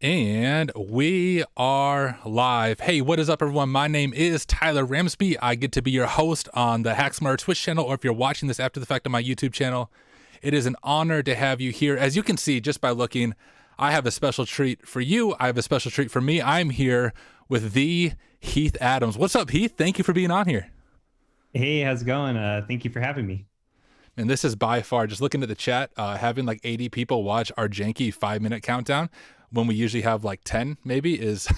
And we are live. Hey, what is up, everyone? My name is Tyler Ramsbey. I get to be your host on the HackSmarter Twitch channel, or if you're watching this after the fact on my YouTube channel, it is an honor to have you here. As you can see just by looking, I have a special treat for you. I have a special treat for me. I'm here with the Heath Adams. What's up, Heath? Thank you for being on here. Hey, how's it going? Thank you for having me. And this is by far, just looking at the chat, having like 80 people watch our janky 5-minute countdown when we usually have like 10 maybe is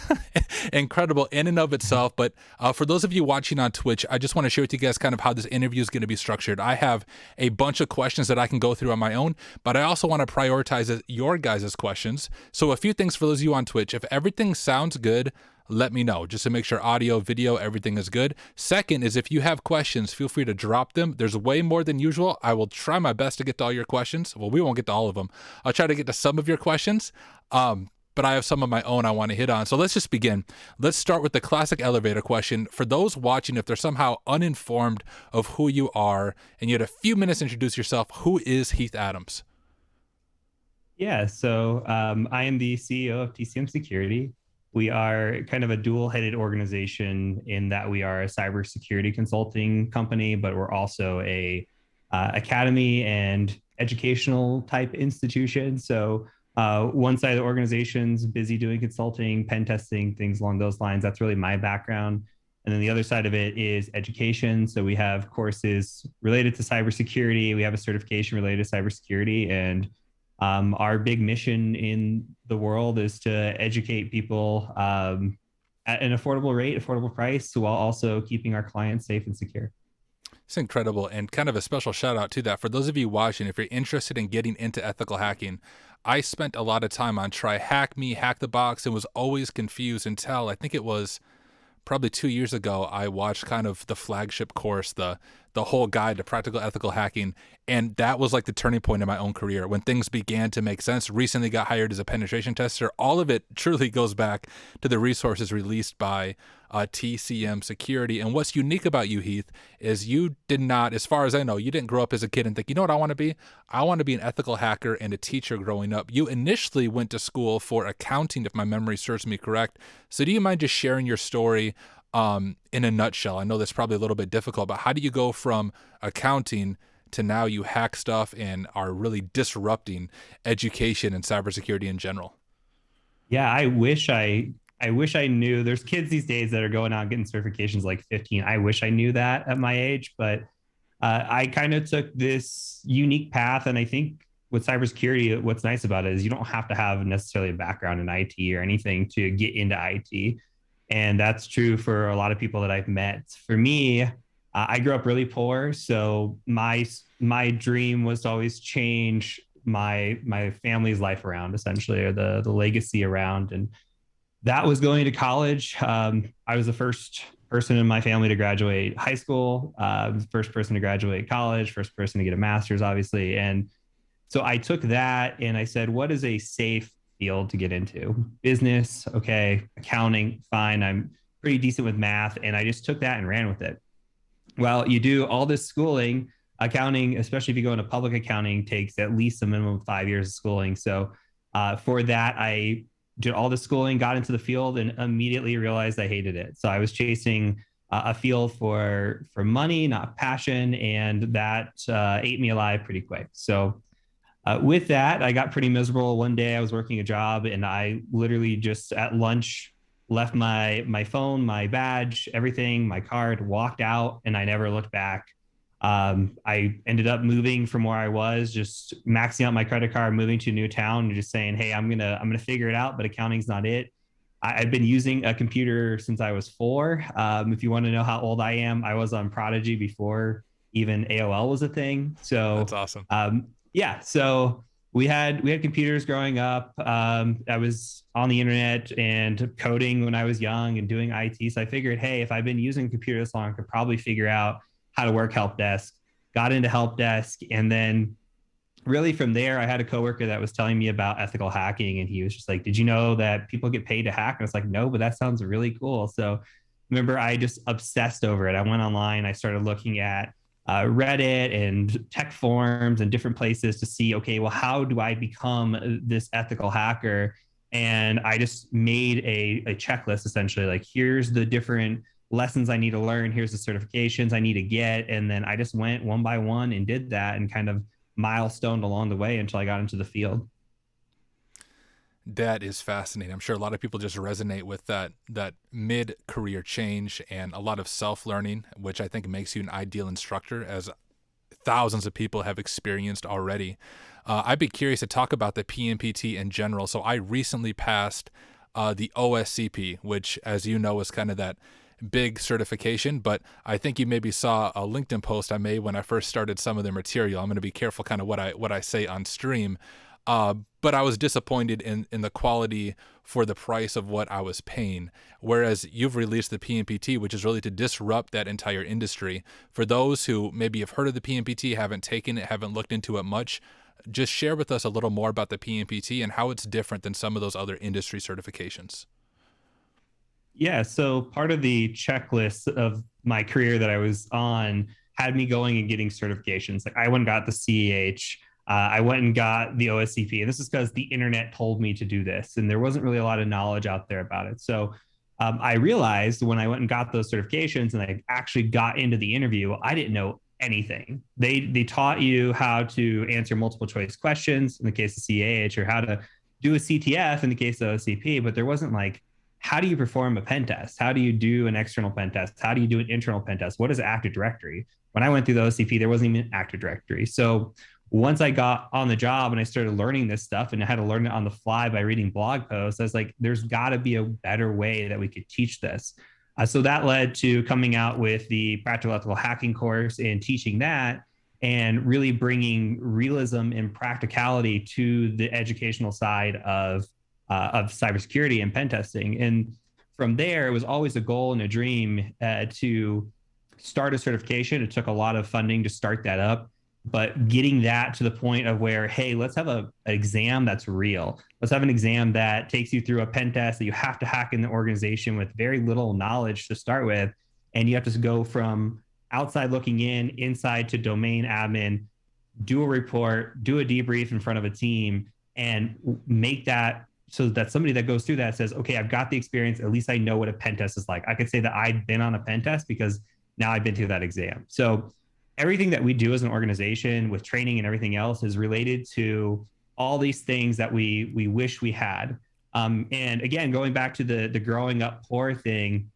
incredible in and of itself. But for those of you watching on Twitch, I just want to share with you guys kind of how this interview is going to be structured. I have a bunch of questions that I can go through on my own, but I also want to prioritize your guys' questions. So a few things for those of you on Twitch. If everything sounds good, let me know, just to make sure audio, video, everything is good. Second is, if you have questions, feel free to drop them. There's way more than usual. I will try my best to get to all your questions. Well, we won't get to all of them. I'll try to get to some of your questions, but I have some of my own I want to hit on. So let's just begin. Let's start with the classic elevator question. For those watching, if they're somehow uninformed of who you are and you had a few minutes to introduce yourself, who is Heath Adams? I am the CEO of TCM Security. We are kind of a dual-headed organization in that we are a cybersecurity consulting company, but we're also a academy and educational type institution. One side of the organization's busy doing consulting, pen testing, things along those lines. That's really my background. And then the other side of it is education. So we have courses related to cybersecurity. We have a certification related to cybersecurity, and our big mission in the world is to educate people at an affordable rate, affordable price, while also keeping our clients safe and secure. It's incredible, and kind of a special shout out to that. For those of you watching, if you're interested in getting into ethical hacking, I spent a lot of time on Try Hack Me, Hack the Box, and was always confused until I think it was probably 2 years ago, I watched kind of the flagship course, the whole guide to practical ethical hacking. And that was like the turning point in my own career when things began to make sense. Recently got hired as a penetration tester. All of it truly goes back to the resources released by TCM Security. And what's unique about you, Heath, is you did not, as far as I know, you didn't grow up as a kid and think, you know what I want to be? I want to be an ethical hacker and a teacher growing up. You initially went to school for accounting, if my memory serves me correct. So do you mind just sharing your story in a nutshell? I know that's probably a little bit difficult, but how do you go from accounting to now you hack stuff and are really disrupting education and cybersecurity in general? Yeah, I wish I knew. There's kids these days that are going out and getting certifications like 15. I wish I knew that at my age, but I kind of took this unique path. And I think with cybersecurity, what's nice about it is you don't have to have necessarily a background in IT or anything to get into IT. And that's true for a lot of people that I've met. For me, I grew up really poor, so my dream was to always change my family's life around, essentially, or the legacy around. And that was going to college. I was the first person in my family to graduate high school, the first person to graduate college, first person to get a master's, obviously. And so I took that and I said, what is a safe field to get into? Business, okay. Accounting, fine. I'm pretty decent with math. And I just took that and ran with it. Well, you do all this schooling. Accounting, especially if you go into public accounting, takes at least a minimum of 5 years of schooling. So for that, I did all the schooling, got into the field, and immediately realized I hated it. So I was chasing a field for money, not passion, and that ate me alive pretty quick. So with that, I got pretty miserable. One day I was working a job and I literally just at lunch left my phone, my badge, everything, my card, walked out, and I never looked back. I ended up moving from where I was, just maxing out my credit card, moving to a new town, and just saying, "Hey, I'm gonna figure it out." But accounting's not it. I've been using a computer since I was 4. If you want to know how old I am, I was on Prodigy before even AOL was a thing. That's awesome. Yeah, so we had computers growing up. I was on the internet and coding when I was young and doing IT. So I figured, hey, if I've been using a computer this long, I could probably figure out how to work help desk. Got into help desk, and then really from there, I had a coworker that was telling me about ethical hacking, and he was just like, "Did you know that people get paid to hack?" And I was like, "No, but that sounds really cool." So remember, I just obsessed over it. I went online, I started looking at Reddit and tech forums and different places to see, okay, well, how do I become this ethical hacker? And I just made a checklist essentially, like, here's the different lessons I need to learn, here's the certifications I need to get. And then I just went one by one and did that and kind of milestoned along the way until I got into the field. That is fascinating. I'm sure a lot of people just resonate with that mid-career change and a lot of self-learning, which I think makes you an ideal instructor, as thousands of people have experienced already. I'd be curious to talk about the PNPT in general. So I recently passed the OSCP, which, as you know, is kind of that big certification. But I think you maybe saw a LinkedIn post I made when I first started some of their material. I'm going to be careful kind of what I say on stream. But I was disappointed in the quality for the price of what I was paying. Whereas you've released the PNPT, which is really to disrupt that entire industry. For those who maybe have heard of the PNPT, haven't taken it, haven't looked into it much, just share with us a little more about the PNPT and how it's different than some of those other industry certifications. Yeah, so part of the checklist of my career that I was on had me going and getting certifications. Like, I went and got the CEH, I went and got the OSCP, and this is because the internet told me to do this, and there wasn't really a lot of knowledge out there about it. So I realized when I went and got those certifications and I actually got into the interview, I didn't know anything. They taught you how to answer multiple choice questions in the case of CAH, or how to do a CTF in the case of OCP, but there wasn't like, how do you perform a pen test? How do you do an external pen test? How do you do an internal pen test? What is Active Directory? When I went through the OCP, there wasn't even Active Directory. So once I got on the job and I started learning this stuff and I had to learn it on the fly by reading blog posts, I was like, there's got to be a better way that we could teach this. So that led to coming out with the practical ethical hacking course and teaching that, and really bringing realism and practicality to the educational side of cybersecurity and pen testing. And from there, it was always a goal and a dream to start a certification. It took a lot of funding to start that up, but getting that to the point of where, hey, let's have an exam that's real. Let's have an exam that takes you through a pen test that you have to hack in the organization with very little knowledge to start with. And you have to go from outside looking in, inside to domain admin, do a report, do a debrief in front of a team, and make that so that somebody that goes through that says, okay, I've got the experience. At least I know what a pen test is like. I could say that I've been on a pen test because now I've been through that exam. So everything that we do as an organization with training and everything else is related to all these things that we wish we had. And again, going back to the growing up poor thing,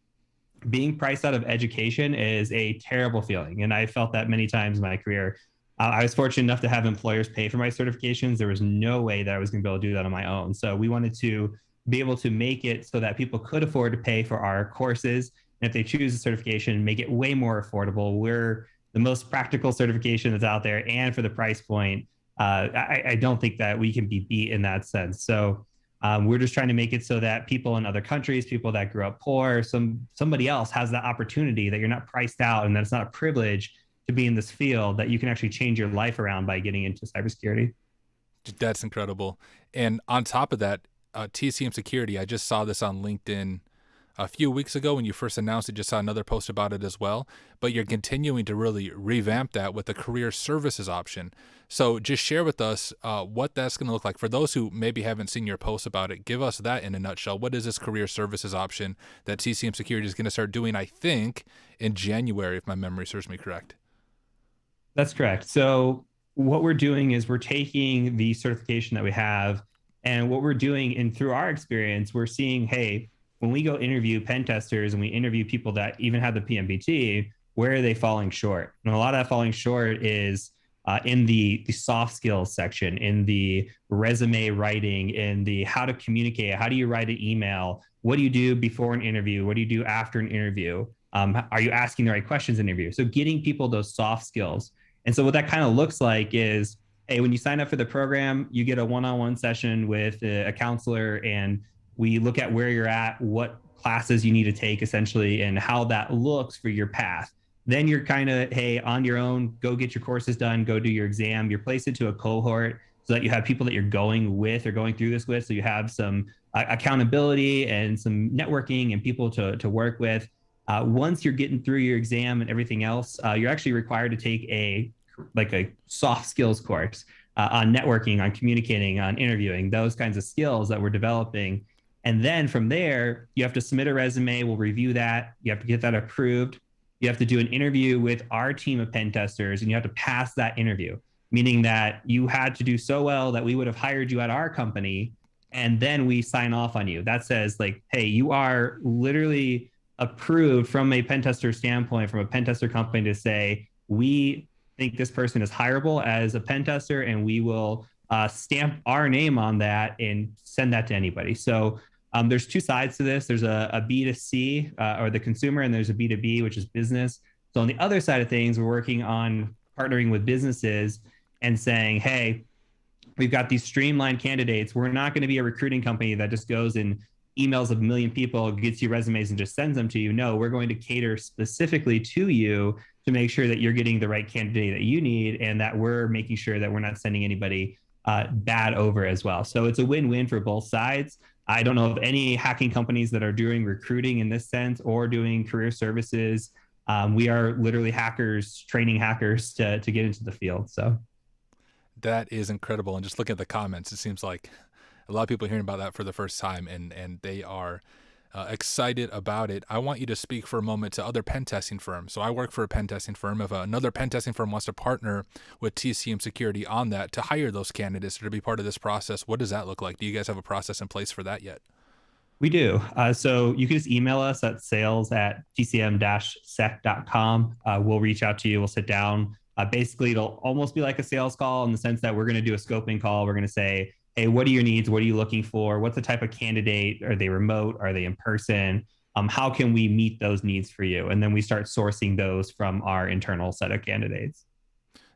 being priced out of education is a terrible feeling. And I felt that many times in my career. I was fortunate enough to have employers pay for my certifications. There was no way that I was going to be able to do that on my own. So we wanted to be able to make it so that people could afford to pay for our courses. And if they choose a certification, make it way more affordable. We're the most practical certification that's out there. And for the price point, I don't think that we can be beat in that sense. So we're just trying to make it so that people in other countries, people that grew up poor, somebody else has that opportunity, that you're not priced out and that it's not a privilege to be in this field, that you can actually change your life around by getting into cybersecurity. That's incredible. And on top of that, TCM Security, I just saw this on LinkedIn a few weeks ago when you first announced it, just saw another post about it as well. But you're continuing to really revamp that with the career services option. So just share with us what that's going to look like. For those who maybe haven't seen your post about it, give us that in a nutshell. What is this career services option that TCM Security is going to start doing, I think, in January, if my memory serves me correct? That's correct. So what we're doing is we're taking the certification that we have, and what we're doing, and through our experience, we're seeing, hey, when we go interview pen testers and we interview people that even have the PNPT, where are they falling short? And a lot of that falling short is in the soft skills section, in the resume writing, in the how to communicate, how do you write an email, what do you do before an interview, what do you do after an interview, are you asking the right questions in an interview? So getting people those soft skills. And so what that kind of looks like is, hey, when you sign up for the program, you get a one-on-one session with a counselor, and we look at where you're at, what classes you need to take essentially, and how that looks for your path. Then you're kind of, hey, on your own, go get your courses done, go do your exam. You're placed into a cohort so that you have people that you're going with or going through this with. So you have some accountability and some networking and people to work with. Once you're getting through your exam and everything else, you're actually required to take a soft skills course. on networking, on communicating, on interviewing, those kinds of skills that we're developing. And then from there, you have to submit a resume. We'll review that. You have to get that approved. You have to do an interview with our team of pen testers, and you have to pass that interview, meaning that you had to do so well that we would have hired you at our company, and then we sign off on you. That says, like, hey, you are literally approved from a pen tester standpoint, from a pen tester company, to say, we think this person is hireable as a pen tester, and we will stamp our name on that and send that to anybody. So there's two sides to this. There's a B2C or the consumer, and there's a B2B, which is business. So on the other side of things, we're working on partnering with businesses and saying, hey, we've got these streamlined candidates. We're not going to be a recruiting company that just goes and emails a million people, gets you resumes, and just sends them to you. No, we're going to cater specifically to you to make sure that you're getting the right candidate that you need, and that we're making sure that we're not sending anybody bad over as well. So it's a win-win for both sides. I don't know of any hacking companies that are doing recruiting in this sense or doing career services. We are literally hackers, training hackers to get into the field. So that is incredible. And just looking at the comments, it seems like a lot of people are hearing about that for the first time, and they are excited about it. I want you to speak for a moment to other pen testing firms. So I work for a pen testing firm. If another pen testing firm wants to partner with TCM Security on that to hire those candidates or to be part of this process, what does that look like? Do you guys have a process in place for that yet? We do. So you can just email us at sales@tcm-sec.com. We'll reach out to you. We'll sit down. Basically, it'll almost be like a sales call in the sense that we're going to do a scoping call. We're going to say, hey, what are your needs? What are you looking for? What's the type of candidate? Are they remote? Are they in person? How can we meet those needs for you? And then we start sourcing those from our internal set of candidates.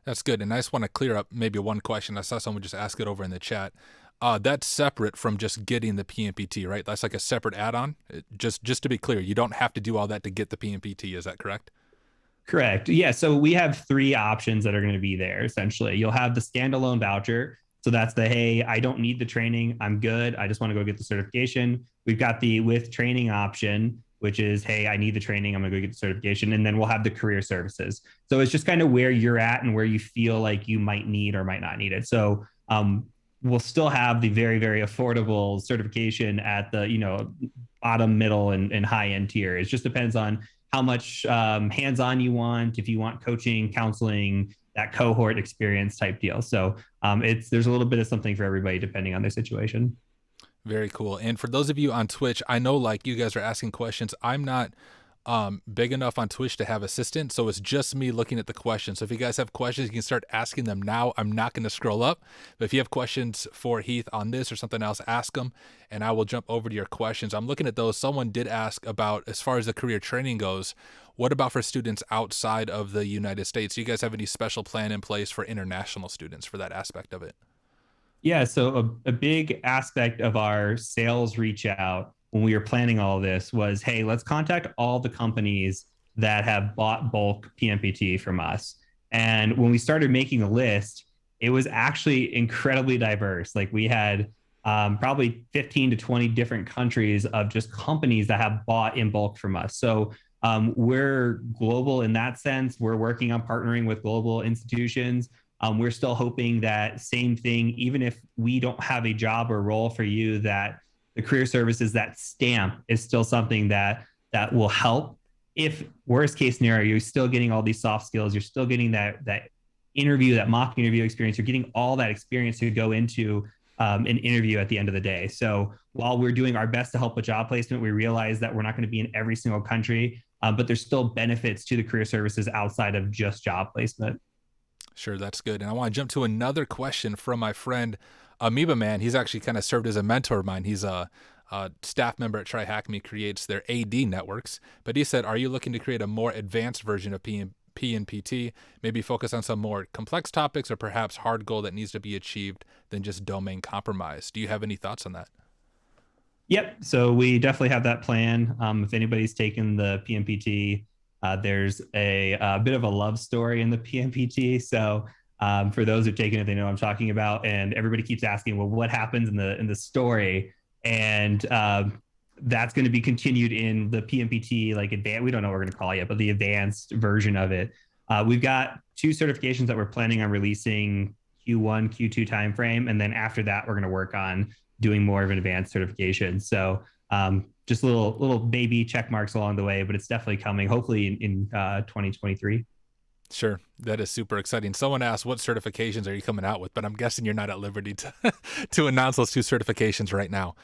That's good. And I just want to clear up maybe one question. I saw someone just ask it over in the chat. That's separate from just getting the PNPT, right? That's like a separate add-on. Just to be clear, you don't have to do all that to get the PNPT. Is that correct? Correct. Yeah. So we have three options that are going to be there. Essentially, you'll have the standalone voucher. So that's the, hey, I don't need the training. I'm good. I just want to go get the certification. We've got the with training option, which is, hey, I need the training. I'm going to go get the certification. And then we'll have the career services. So it's just kind of where you're at and where you feel like you might need or might not need it. So we'll still have the very, very affordable certification at the, bottom, middle, and high end tier. It just depends on how much hands-on you want, if you want coaching, counseling, that cohort experience type deal. So there's a little bit of something for everybody depending on their situation. Very cool. And for those of you on Twitch, I know like you guys are asking questions. I'm not big enough on Twitch to have assistants, so it's just me looking at the questions. So if you guys have questions, you can start asking them now. I'm not going to scroll up, but if you have questions for Heath on this or something else, ask them, and I will jump over to your questions. I'm looking at those. Someone did ask about, as far as the career training goes, what about for students outside of the United States? Do you guys have any special plan in place for international students for that aspect of it? Yeah, so a big aspect of our sales reach out when we were planning all of this was, hey, let's contact all the companies that have bought bulk PNPT from us. And when we started making a list, it was actually incredibly diverse. Like we had probably 15 to 20 different countries of just companies that have bought in bulk from us. So we're global in that sense. We're working on partnering with global institutions. We're still hoping that same thing, even if we don't have a job or role for you, that the career services, that stamp is still something that will help. If worst case scenario, you're still getting all these soft skills, you're still getting that interview, that mock interview experience, you're getting all that experience to go into an interview at the end of the day. So while we're doing our best to help with job placement, we realize that we're not going to be in every single country, but there's still benefits to the career services outside of just job placement. Sure, that's good. And I want to jump to another question from my friend Amoeba Man. He's actually kind of served as a mentor of mine. He's a staff member at TryHackMe, creates their AD networks. But he said, are you looking to create a more advanced version of PNPT, maybe focus on some more complex topics or perhaps hard goal that needs to be achieved than just domain compromise? Do you have any thoughts on that? Yep. So we definitely have that plan. If anybody's taken the PNPT, there's a bit of a love story in the PNPT. So for those who've taken it, they know what I'm talking about. And everybody keeps asking, well, what happens in the story? And that's going to be continued in the PNPT, like advanced. We don't know what we're going to call it yet, but the advanced version of it. We've got 2 certifications that we're planning on releasing Q1, Q2 timeframe. And then after that, we're going to work on doing more of an advanced certification. So just little baby check marks along the way, but it's definitely coming, hopefully in 2023. Sure. That is super exciting. Someone asked, what certifications are you coming out with? But I'm guessing you're not at liberty to, to announce those 2 certifications right now.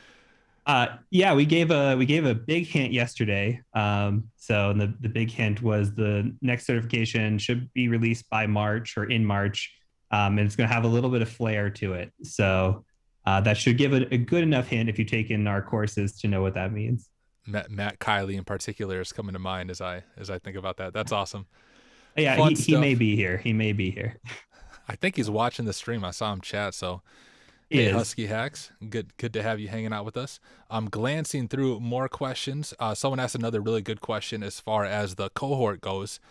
Yeah, we gave a big hint yesterday. So the big hint was the next certification should be released by March or in March. And it's going to have a little bit of flair to it. So that should give it a good enough hint if you take in our courses to know what that means. Matt Kiley in particular is coming to mind as I think about that. That's awesome. Yeah, he may be here. He may be here. I think he's watching the stream. I saw him chat. So, hey, Husky Hacks, good to have you hanging out with us. I'm glancing through more questions. Someone asked another really good question as far as the cohort goes.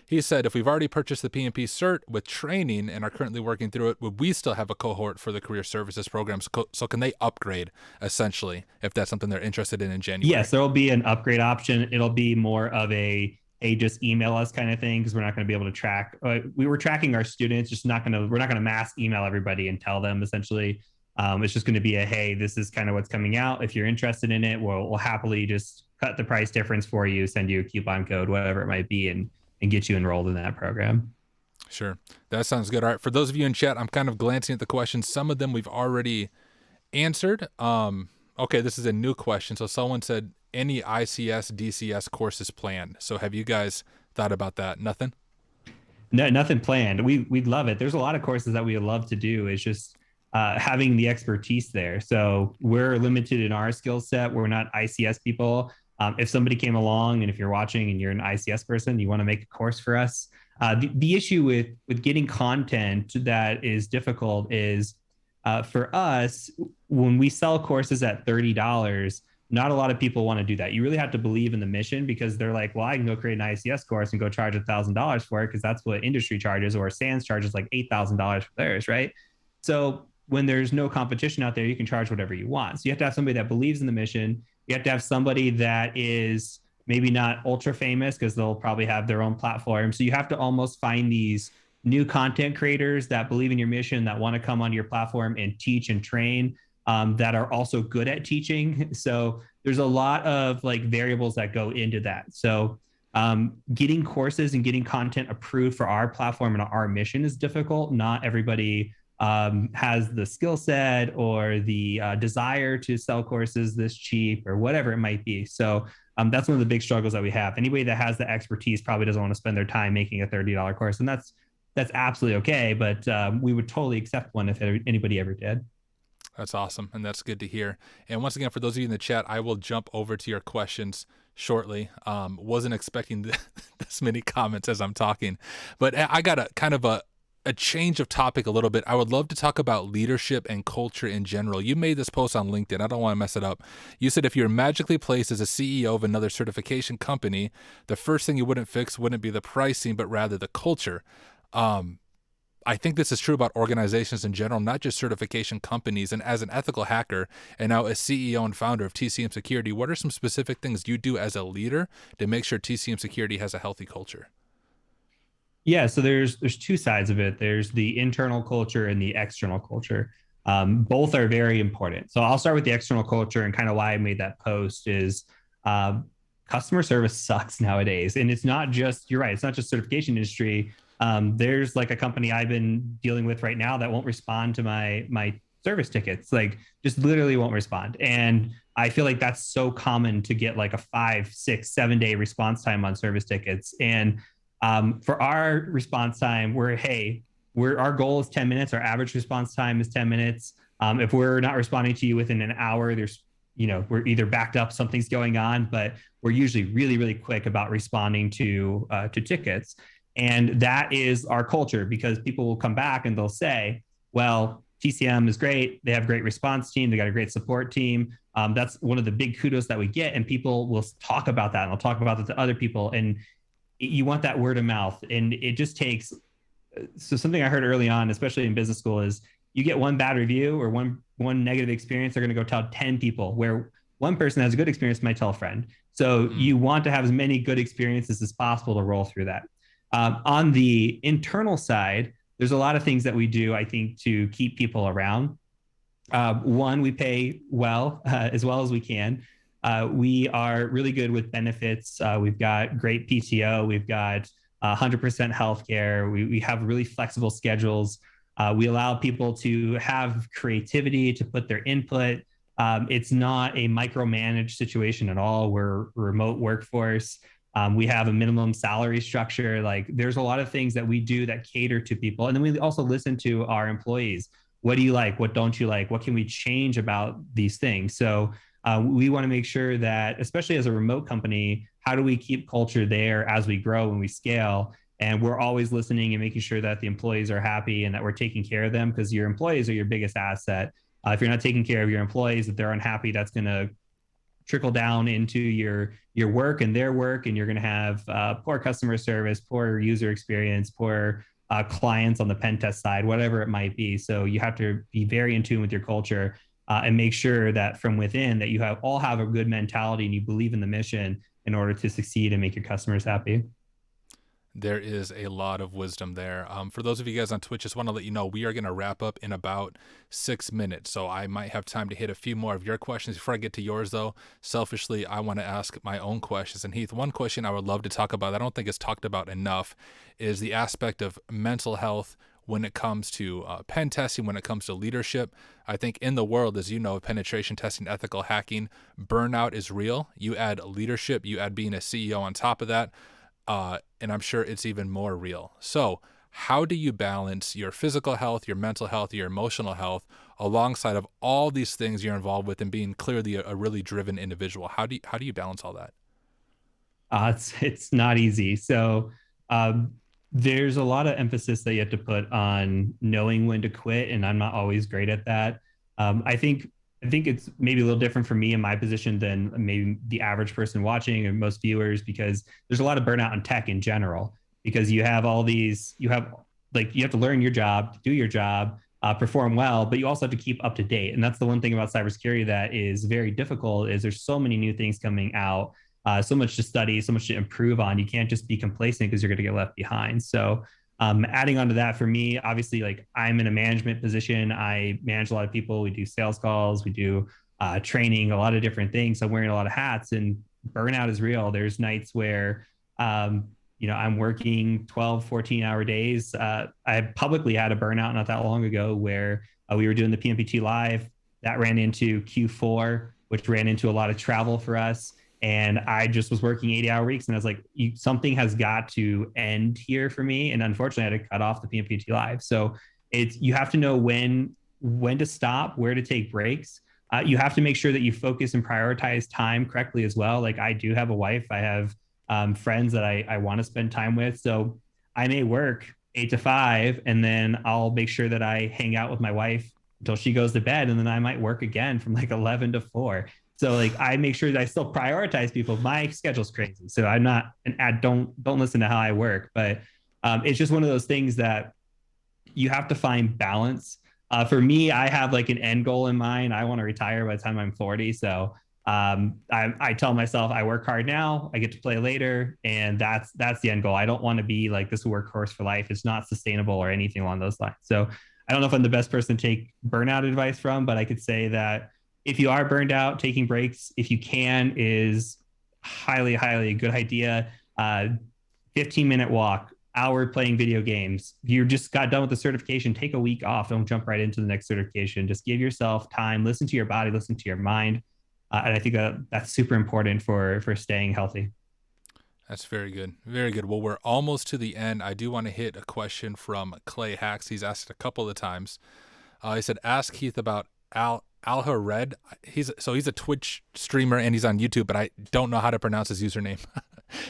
He said, if we've already purchased the PNP cert with training and are currently working through it, would we still have a cohort for the career services programs? So can they upgrade, essentially, if that's something they're interested in January? Yes, there will be an upgrade option. It'll be more of a just email us kind of thing, because we're not going to be able to track. We were tracking our students, we're not going to mass email everybody and tell them, essentially. It's just going to be a, hey, this is kind of what's coming out. If you're interested in it, we'll happily just cut the price difference for you, send you a coupon code, whatever it might be, and get you enrolled in that program. Sure. That sounds good. All right. For those of you in chat, I'm kind of glancing at the questions. Some of them we've already answered. Okay, this is a new question. So someone said, any ICS, DCS courses planned? So have you guys thought about that? Nothing? No, nothing planned. We'd love it. There's a lot of courses that we would love to do. It's just having the expertise there. So we're limited in our skill set. We're not ICS people. If somebody came along, and if you're watching and you're an ICS person, you want to make a course for us. The issue with getting content that is difficult is for us, when we sell courses at $30, not a lot of people want to do that. You really have to believe in the mission, because they're like, well, I can go create an ICS course and go charge $1,000 for it, because that's what industry charges, or SANS charges like $8,000 for theirs, right? So when there's no competition out there, you can charge whatever you want. So you have to have somebody that believes in the mission. You have to have somebody that is maybe not ultra famous, because they'll probably have their own platform. So you have to almost find these new content creators that believe in your mission, that want to come onto your platform and teach and train, that are also good at teaching. So there's a lot of like variables that go into that. So getting courses and getting content approved for our platform and our mission is difficult. Not everybody has the skill set or the desire to sell courses this cheap, or whatever it might be. So that's one of the big struggles that we have. Anybody that has the expertise probably doesn't want to spend their time making a $30 course, and that's absolutely okay. But we would totally accept one if anybody ever did. That's awesome, and that's good to hear. And once again, for those of you in the chat, I will jump over to your questions shortly. Wasn't expecting this many comments as I'm talking, but I got a kind of a change of topic a little bit. I would love to talk about leadership and culture in general. You made this post on LinkedIn. I don't want to mess it up. You said, if you're magically placed as a CEO of another certification company, the first thing you wouldn't fix wouldn't be the pricing, but rather the culture. I think this is true about organizations in general, not just certification companies. And as an ethical hacker and now a CEO and founder of TCM Security, what are some specific things you do as a leader to make sure TCM Security has a healthy culture? Yeah, so there's 2 sides of it. There's the internal culture and the external culture. Both are very important. So I'll start with the external culture, and kind of why I made that post is customer service sucks nowadays. And it's not just, you're right, it's not just certification industry. There's like a company I've been dealing with right now that won't respond to my service tickets, like just literally won't respond. And I feel like that's so common to get like a 5, 6, 7 day response time on service tickets. And for our response time, our goal is 10 minutes. Our average response time is 10 minutes. If we're not responding to you within an hour, we're either backed up, something's going on, but we're usually really, really quick about responding to tickets. And that is our culture, because people will come back and they'll say, well, TCM is great. They have a great response team. They got a great support team. That's one of the big kudos that we get. And people will talk about that, and they'll talk about it to other people. And you want that word of mouth. And it just takes, so something I heard early on, especially in business school, is you get one bad review or one negative experience, they're going to go tell 10 people, where one person has a good experience might tell a friend. So you want to have as many good experiences as possible to roll through that. On the internal side, there's a lot of things that we do, I think, to keep people around. One, we pay as well as we can. We are really good with benefits. We've got great PTO. We've got 100% healthcare. We have really flexible schedules. We allow people to have creativity, to put their input. It's not a micromanaged situation at all. We're a remote workforce. We have a minimum salary structure. Like, there's a lot of things that we do that cater to people. And then we also listen to our employees. What do you like? What don't you like? What can we change about these things? So we want to make sure that, especially as a remote company, how do we keep culture there as we grow and we scale? And we're always listening and making sure that the employees are happy and that we're taking care of them, because your employees are your biggest asset. If you're not taking care of your employees, if they're unhappy, that's going to trickle down into your work and their work, and you're going to have poor customer service, poor user experience, poor clients on the pen test side, whatever it might be. So you have to be very in tune with your culture and make sure that from within that you all have a good mentality and you believe in the mission in order to succeed and make your customers happy. There is a lot of wisdom there. For those of you guys on Twitch, just want to let you know we are going to wrap up in about 6 minutes. So I might have time to hit a few more of your questions. Before I get to yours, though, selfishly, I want to ask my own questions. And Heath, one question I would love to talk about, I don't think it's talked about enough, is the aspect of mental health when it comes to pen testing, when it comes to leadership. I think in the world, as you know, penetration testing, ethical hacking, burnout is real. You add leadership, you add being a CEO on top of that. And I'm sure it's even more real. So how do you balance your physical health, your mental health, your emotional health alongside of all these things you're involved with and being clearly a really driven individual? How do you balance all that? It's not easy. So there's a lot of emphasis that you have to put on knowing when to quit, and I'm not always great at that. I think it's maybe a little different for me in my position than maybe the average person watching or most viewers, because there's a lot of burnout in tech in general, because you have you have to learn your job, do your job, perform well, but you also have to keep up to date. And that's the one thing about cybersecurity that is very difficult, is there's so many new things coming out, so much to study, so much to improve on. You can't just be complacent because you're going to get left behind. So adding on to that, for me, obviously, like, I'm in a management position. I manage a lot of people. We do sales calls, we do training, a lot of different things. So I'm wearing a lot of hats, and burnout is real. There's nights where, I'm working 12, 14-hour days. I publicly had a burnout not that long ago where we were doing the PNPT live. That ran into Q4, which ran into a lot of travel for us. And I just was working 80-hour weeks, and I was like, something has got to end here for me. And unfortunately, I had to cut off the PNPT live. So you have to know when to stop, where to take breaks. You have to make sure that you focus and prioritize time correctly as well. Like, I do have a wife. I have friends that I want to spend time with. So I may work 8 to 5, and then I'll make sure that I hang out with my wife until she goes to bed. And then I might work again from like 11 to 4. So like, I make sure that I still prioritize people. My schedule's crazy, so I'm not don't listen to how I work, but it's just one of those things that you have to find balance. For me, I have like an end goal in mind. I want to retire by the time I'm 40. So I tell myself I work hard now, I get to play later, and that's the end goal. I don't want to be like this workhorse for life. It's not sustainable or anything along those lines. So I don't know if I'm the best person to take burnout advice from, but I could say that if you are burned out, taking breaks, if you can, is highly, highly a good idea. 15-minute walk, hour playing video games. You just got done with the certification, take a week off. Don't jump right into the next certification. Just give yourself time, listen to your body, listen to your mind. And I think that's super important for staying healthy. That's very good. Very good. Well, we're almost to the end. I do want to hit a question from Clay Hacks. He's asked a couple of times. He said, ask Heath about Alhared. He's a Twitch streamer and he's on YouTube, but I don't know how to pronounce his username.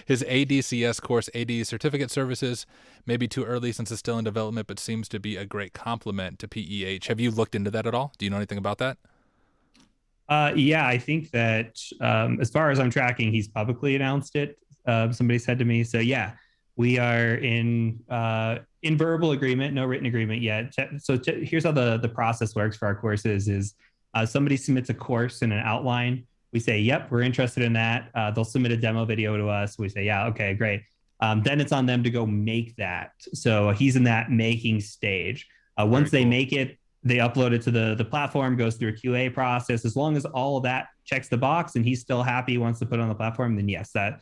His ADCS course, AD Certificate Services, may be too early since it's still in development, but seems to be a great complement to PEH. Have you looked into that at all? Do you know anything about that? Yeah, I think that as far as I'm tracking, he's publicly announced it. Somebody said to me, so yeah, we are in verbal agreement, no written agreement yet. So here's how the process works for our courses is somebody submits a course and an outline. We say, yep, we're interested in that. They'll submit a demo video to us. We say, yeah, okay, great. then it's on them to go make that. So he's in that making stage. Once they make it, they upload it to the platform, goes through a QA process. As long as all of that checks the box and he's still happy, wants to put it on the platform, then yes, that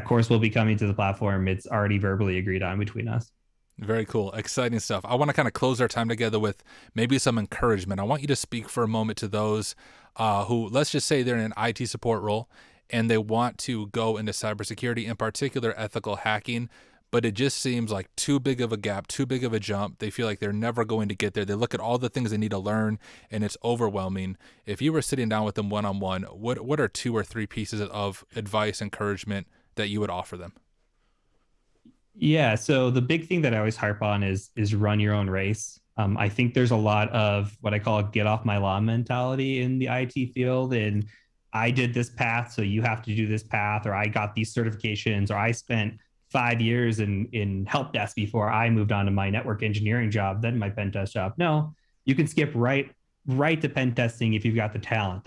course will be coming to the platform. It's already verbally agreed on between us. Very cool. Exciting stuff. I want to kind of close our time together with maybe some encouragement. I want you to speak for a moment to those who, let's just say they're in an IT support role and they want to go into cybersecurity, in particular ethical hacking, but it just seems like too big of a gap, too big of a jump. They feel like they're never going to get there. They look at all the things they need to learn and it's overwhelming. If you were sitting down with them one-on-one, what are 2 or 3 pieces of advice, encouragement that you would offer them? Yeah. So the big thing that I always harp on is run your own race. I think there's a lot of what I call get off my lawn mentality in the IT field. And I did this path, so you have to do this path, or I got these certifications, or I spent 5 years in help desk before I moved on to my network engineering job, then my pen test job. No, you can skip right to pen testing if you've got the talent.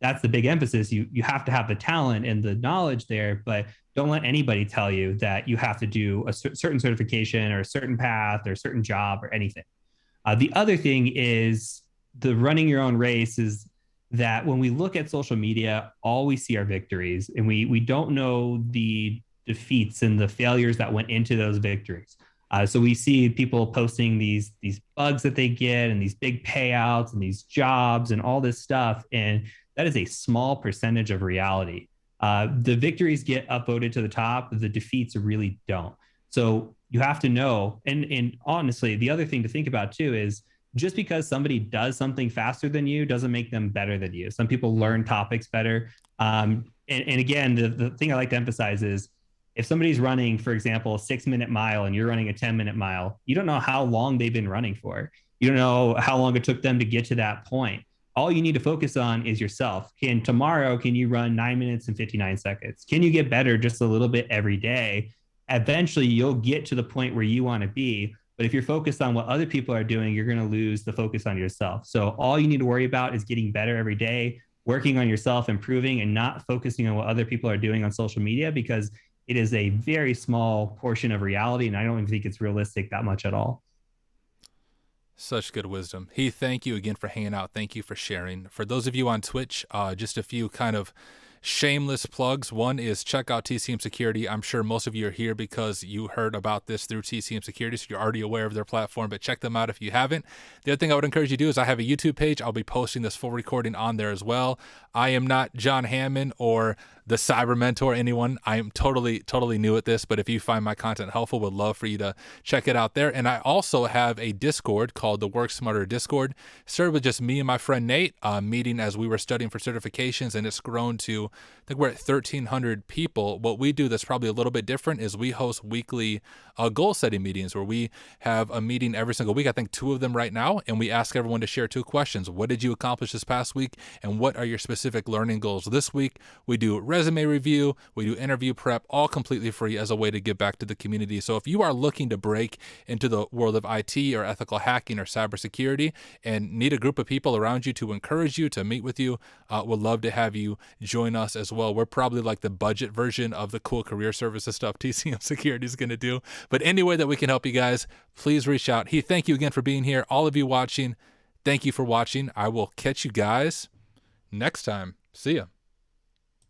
That's the big emphasis. You have to have the talent and the knowledge there, but don't let anybody tell you that you have to do a certain certification or a certain path or a certain job or anything. The other thing is the running your own race is that when we look at social media, all we see are victories, and we don't know the defeats and the failures that went into those victories. So we see people posting these bugs that they get and these big payouts and these jobs and all this stuff, and that is a small percentage of reality. The victories get upvoted to the top, the defeats really don't. So you have to know, and honestly, the other thing to think about too is just because somebody does something faster than you doesn't make them better than you. Some people learn topics better. And again, the thing I like to emphasize is if somebody's running, for example, a 6-minute mile and you're running a 10-minute mile, you don't know how long they've been running for. You don't know how long it took them to get to that point. All you need to focus on is yourself. Tomorrow, can you run 9 minutes and 59 seconds? Can you get better just a little bit every day? Eventually, you'll get to the point where you want to be. But if you're focused on what other people are doing, you're going to lose the focus on yourself. So all you need to worry about is getting better every day, working on yourself, improving, and not focusing on what other people are doing on social media, because it is a very small portion of reality. And I don't even think it's realistic that much at all. Such good wisdom. Heath, thank you again for hanging out. Thank you for sharing. For those of you on Twitch, just a few kind of shameless plugs. One is check out TCM Security. I'm sure most of you are here because you heard about this through TCM Security, so you're already aware of their platform, but check them out if you haven't. The other thing I would encourage you to do is I have a YouTube page. I'll be posting this full recording on there as well. I am not John Hammond or the cyber mentor, anyone. I am totally new at this, but if you find my content helpful, would love for you to check it out there. And I also have a Discord called the Work Smarter Discord. Started with just me and my friend Nate, meeting as we were studying for certifications, and it's grown to, I think we're at 1,300 people. What we do that's probably a little bit different is we host weekly goal setting meetings where we have a meeting every single week. I think 2 of them right now, and we ask everyone to share 2 questions. What did you accomplish this past week, and what are your specific learning goals this week? We do resume review, we do interview prep, all completely free as a way to give back to the community. So if you are looking to break into the world of IT or ethical hacking or cybersecurity and need a group of people around you to encourage you, to meet with you, would love to have you join us as well. We're probably like the budget version of the cool career services stuff TCM Security is going to do. But any way that we can help you guys, please reach out. Heath, thank you again for being here. All of you watching, thank you for watching. I will catch you guys next time. See ya.